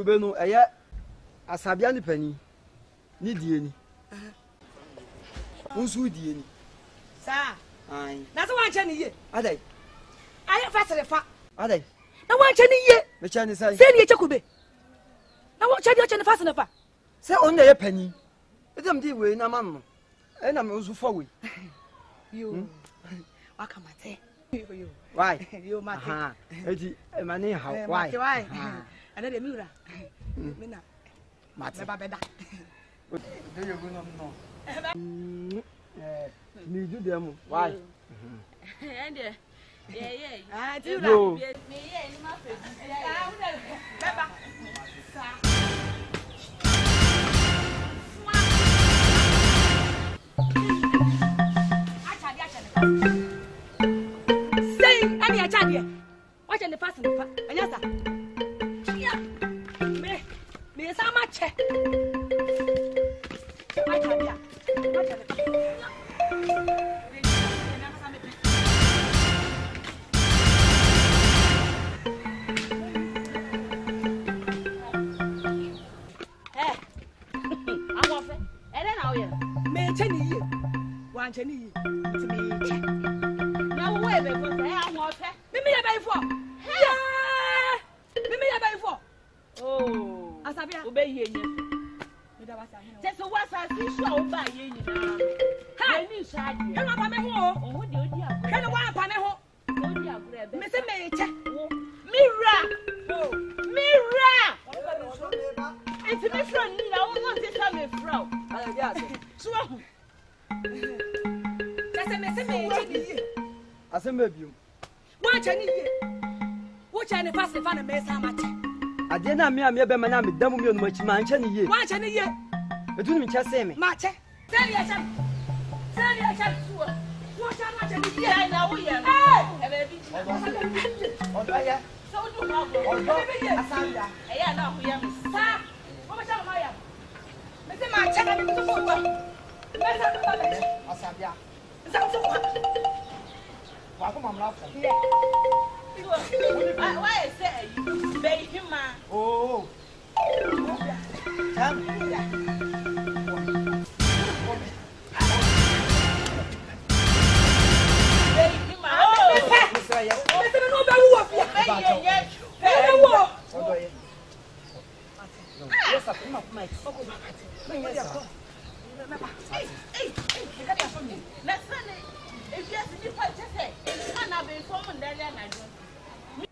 Beno, aya asabia ni pani. Ni die ni. Unsu die ni. Sa. Ai. Na so wan che ni ye. Adai. Aye fa sere fa. Adai. Na wan che ni ye. Me cha ni sai. Se ni ye che kube. Na wan che di che ni fa sere fa. Se on na ye pani. Edam di we na man no. E na me unsu fo we. Yo. Wakamate. Yo. Why? Yo mate. Ha. Eti e mani ha. Why? Why? Ana de miura. Me na. Mate. Me ba beda. Do you go no? Me do them. Why? And yeah. Ah, ti No. Me yeah, ni ma fe. Ah, beba. Say, ani acha de. Watch the fast and fa. Anya sa. Me sa ma che. Acha dia. Acha dia. Anthony, to me, now where they put there, I'm not there. Mimi, I for. Mimi, I for. Oh, as I obey you. Just a was I see show by you. Hi, you side. You're not a man. Oh, what do you do? Can I want a panel? Mr. Major, Mira. It's a different. No one wants to tell me, Frau. So. Asembebium. Watch any year. Watch any fast and find a mess how much. I did not mean a man, I'm a dumb young much man, any year. Watch any year. But do me just say me. Match. Tell you, watch how much any year. I know we are. So do not go. I know we are. Sir, what was I? Mr. Match. Asabia. Why say you baby man? Oh.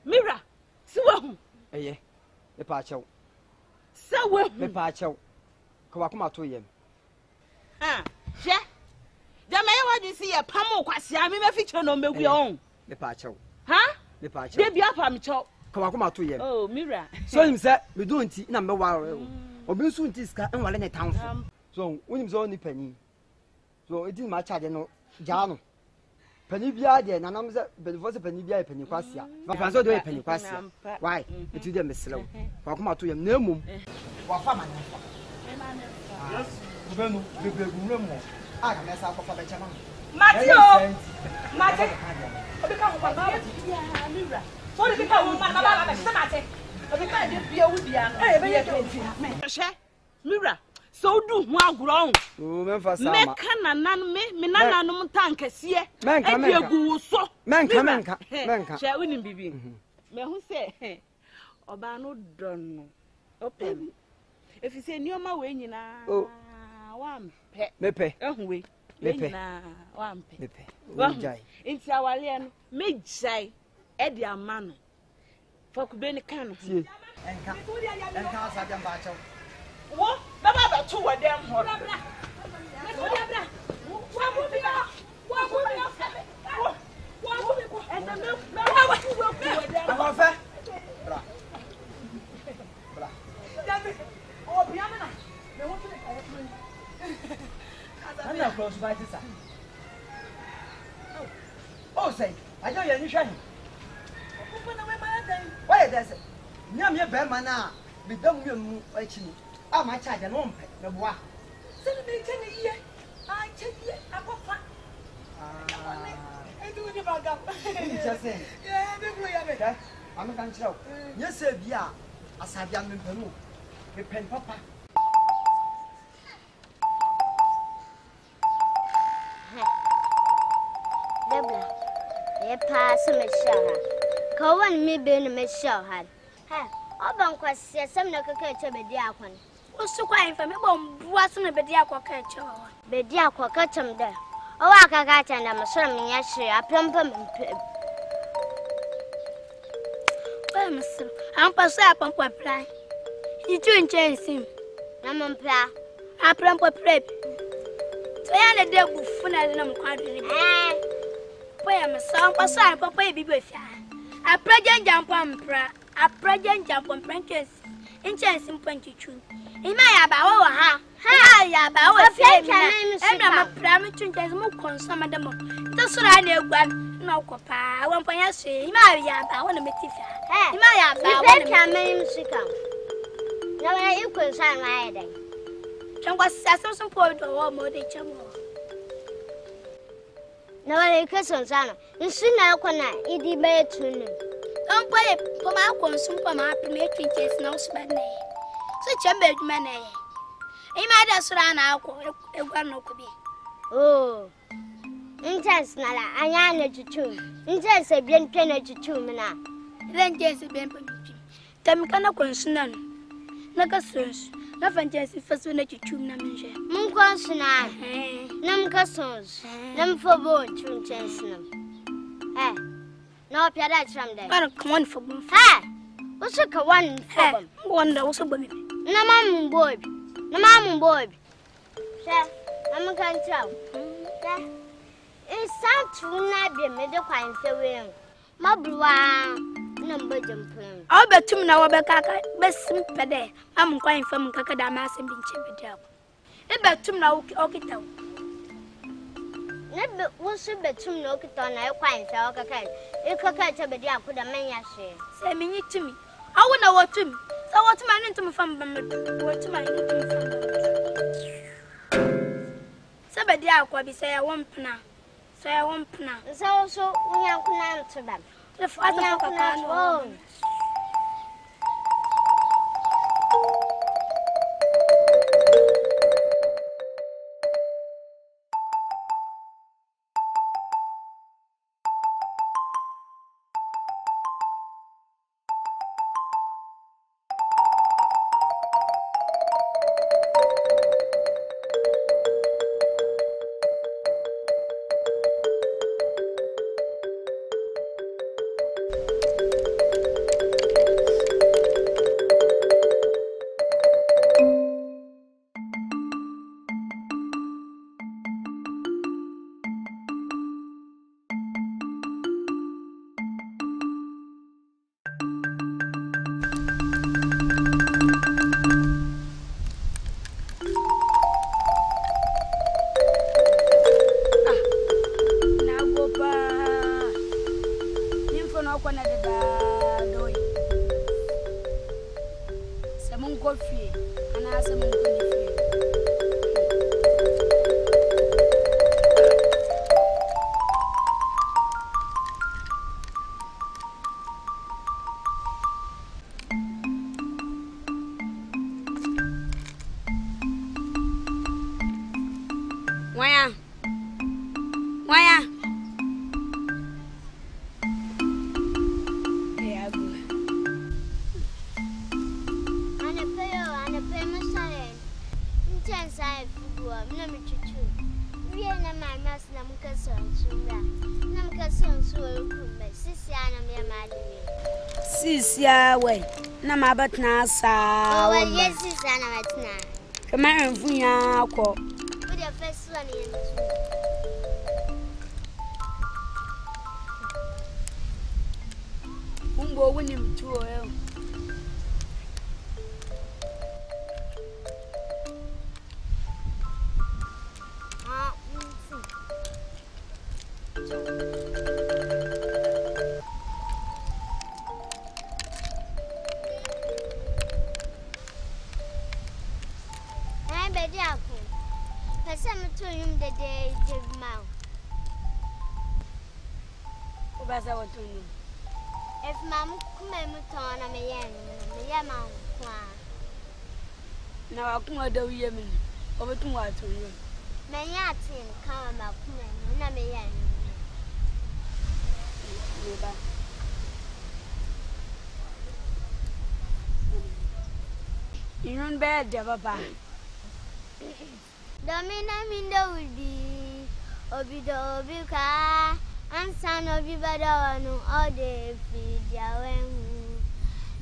Mira, so Eh, the pacho. So The pacho. Kawakuma to him. Ah, yeah. The man what you see a pamo kwasia me feature no me we on. The pacho. Huh? The pacho. They be up am cho. Kawakuma to him. Oh, Mira. So him say we do nti na me wa obi nso nti ska enwale ne tamfo. So when him so ni pani. So it is my charge no jano. Pani bia de nanam se before se pani bia pani kwasia. Ma fanso do pani kwasia. Why? It is dem meslew. Kawakuma to him na mum. Wa fa man. Yes. Ubenu bebe gumre mo. Ah, na sa akofa be chama. Matio. Mate. Obi ka ho pa na. Yeah, Mira. So the people will man baba be mate. Obi ka de bia wo bia no. Eh, be ye 20. She. Mira. So do ho agro. Oh, me fa sama. Me kana nan me nananom tankese. Menka. Egu so. Menka. She woni bibi. Me hu se oba no don no. Open. If you say nioma we nyina. Oh. Wampe. Mepe. Ehun we. Mepe. Na wampe. Mepe. Wamjai. Inti awale no mejai e di amano. Fokube ni kanu. Tie. Enka asabia mbacho. Wo baba ba tu wa dem ho. Oh, say, I don't hear you shine. Why does it? Yam your bear mana, be dumb you watching. Ah, my child, and one pet, the boy. Send me 10 a year. I tell you, I go fat. I do it about that. Just saying. Yeah, I'm a control. Yes, sir, yeah. Asabia me pemu. Me pen papa. Debla. Ye pass me shower. Go on me be me shower. Ha. Oban kwase sem na kaka che BEDIAKO. Osu kwa fa me bom buaso na BEDIAKO ka che ho. BEDIAKO ka chem de. O wa kaka cha na me soro me nya hwe apempa me mpem. Wa mesro. Am paso apampa plan. Itu nchensim. Na mpra. Apampa prep. So ya na de bufu na de na mkwado ni. Poya meso paso apampa e bibi afia. Aprajan jampa mpra. Aprajan jampa prankes. Nchensim panchichu. Ima ya ba wo ha. Ha ya ba wo fie mi. Emra ma pram twinches mu konsama de mo. To sura na egua na okopa. Won panya hwe. Ima ya ba wo na metifia. Ima ya ba wo na pram musika. Na wa ikon sa na ya dai. Changwa saso po do wo mo de chamo. Na wa ikon sa na. Nsu na akona idi ba tunu. Don't play for my consume for my making case no spend. Such a big man. He might just run out a one no could be. Oh, intense nala, I am to two. Intense a bien penny to 2 minutes. Then just a bien penny. Them cannot concern. Naka nothing just first when you chew Naminja. Munconsona, Nam Cassons, Nam for board to chance them. Eh, no, Piada from there. Come on for both. Ha! What's a one? Wonder also baby. No, mamma boy. No, mamma boy. Sir, I'm going to tell. It's time to not be made a fine farewell. My blue number jumping. I'll bet to now about Kaka, best simple day. I'm going from Kakadamas and being chipped. A bet to now, Okito. Never was a bet to no Kiton, I quite fell. You could catch a BEDIAKO with a man. Say me to me. I wouldn't know what to me. So what's my name to me from what's my name from? So BEDIAKO be say I won't now. So I won't now. So we are going to them. The father of a way. No, my but now, sir. Oh, yes, it's an come on, Fuya. Put your first one in. Umbo win him to oil. BEDIAKO. Person to him the day give mouth. What's our to you? If Mamma come and turn a man, yama kwa. Na wakuma da wiye mi. Obetu wa to yo. Me ya tin kan ma kuma na me ya ni. Me ba. Inun be de baba. Domina mindo udi. Obido obika. Ansan obi badawanu ode fi diawen.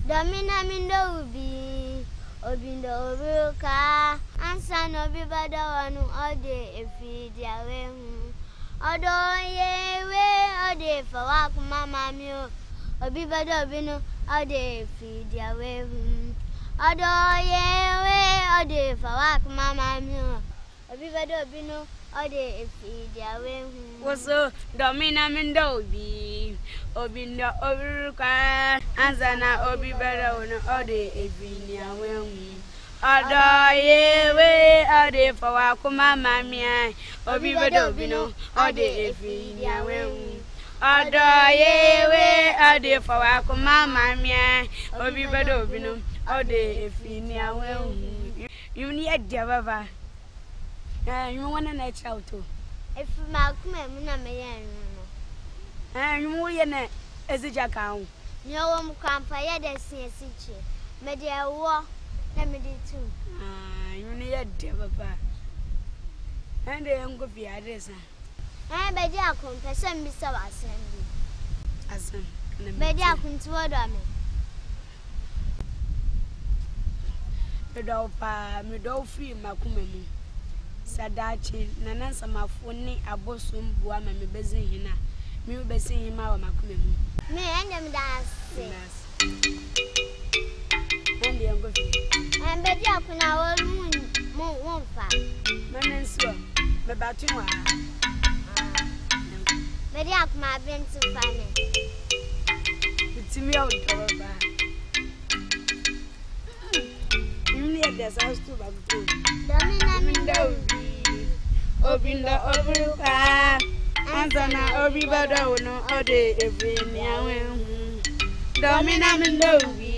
Domina mindo ubi. Obindo obika. Ansan obi badawanu ode fi diawen. Odo yewe ode fawak mama mio. Obi badobino ode fi diawen. Odo yewe ode fawak mama mio. Obi badobino ode fi diawen. Woso domina mindo ubi. Obindo obika. Ansana obi badawanu ode fi diawen. Odo yewe ode fawak mama mio. Obi badobino ode fi diawen. Odo yewe ode fawak mama mio. Obi badobino ode fi diawen. You need a baba. You want to child too. If my kuma na me ya no. You want to as a jackal. You won't come for ya de siche. Me de wo na me de too. You need a baba. And they am go be address. BEDIAKO person be so assembly. Asan. BEDIAKO nti wo do me. Me do free makuma mu. Sadachi nanansa mafoni abosom bua ma me bezin hina. Me bezin hima wa makuma mu. Me endem dance. And they am go free. And BEDIAKO na wo mu won fa. Manenso me batu wa. BEDIAKO ma been to fane. Bitimi o do ba. There's house to back. Domina mindo Obinda obuka. Ansana obi badawunu ode efi niawen. Domina mindo ubi.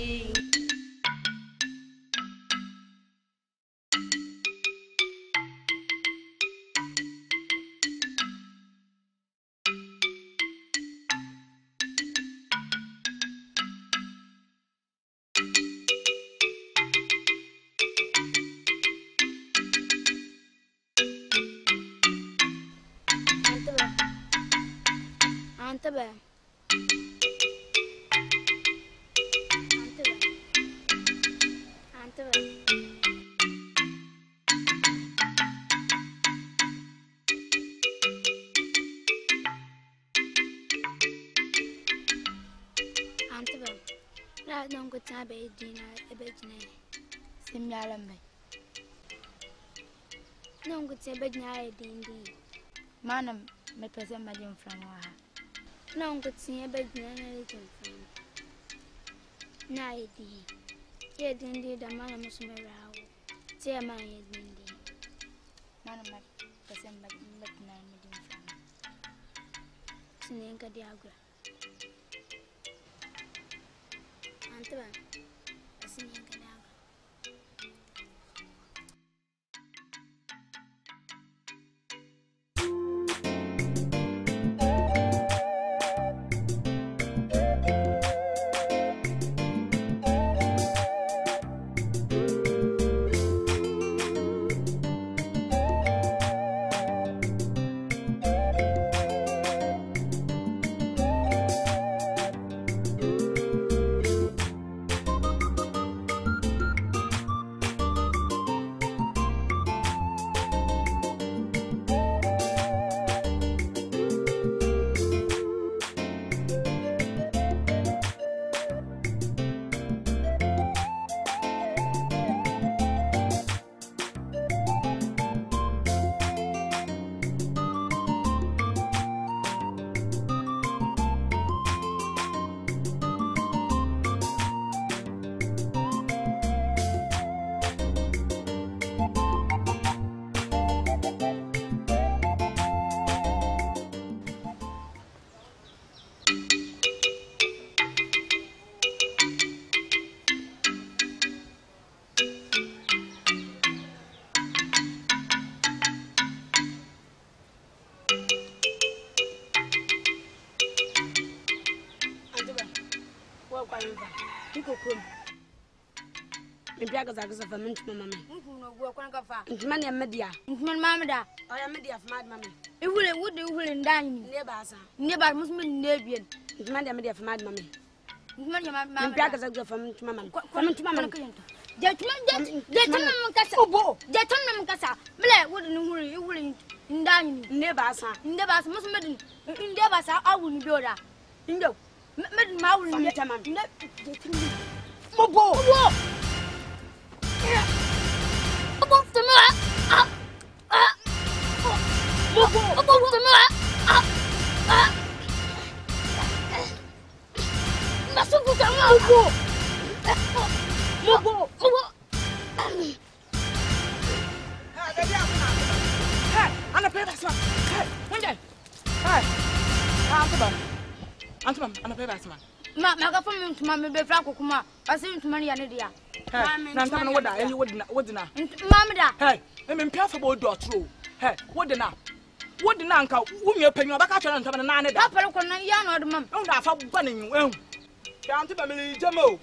ANTOBAM. La non go tabe dina ebejne. Simyalambe. Non go tabe dina dindi. Manam me pese majum from wa. Non go tabe dina na jum from. Na idi. Ye dindi da manam musumerawo. Tie man ye dindi. Manam me pese majum na majum from. Sinenga diagra. ANTOBAM. Assim é que dá. Mpia kaza fa mintuma mama. No go kwa kafa. Ntuma ne media. Ntuma mama da. Oya media fa mad mama. Ihule wude ihule ndan. Ne ba sa. Ne ba musme ne bien. Ntuma ne media fa mad mama. Ntuma ne mama. Mpia kaza fa mintuma mama. Fa mintuma mama. Jetuma mkasa. Obo. Jetuma mkasa. Mle wude ni hule ihule ndan. Ne ba sa. Ne ba sa musme din. Inde ba sa awu ni biora. Indo. Med ma awu ni mama. Ne jetuma. Mobo. Wo. Obo tuma. Obo tuma. Masuku tama obo. Mobo. Hey, ana pay back man. Hey, wunje. Hey. Antobam, ana pay back man. Ma ga fam ntuma me be fra kokuma. Basi ntuma ne ya ne dia. Hey, na ntama no woda, enyi wodina. Mamda. Hey, me mpia fa bo do tro. Hey, wodina. Wodina anka wumie panyu obaka twa ntama na ne da. Apere ko na ya no de mam. Unda afa gba ne nyu ehu. Ya Antobam li jam o.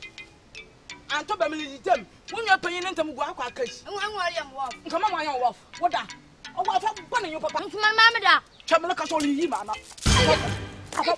Antobam li jam. Wumie panyu ne ntam gu akwa akashi. Enwari am wof. Nkama ma ya wof. Woda. Owa afa gba ne nyu papa. Ntuma mamda. Chamele ka so li yi ma na. Afa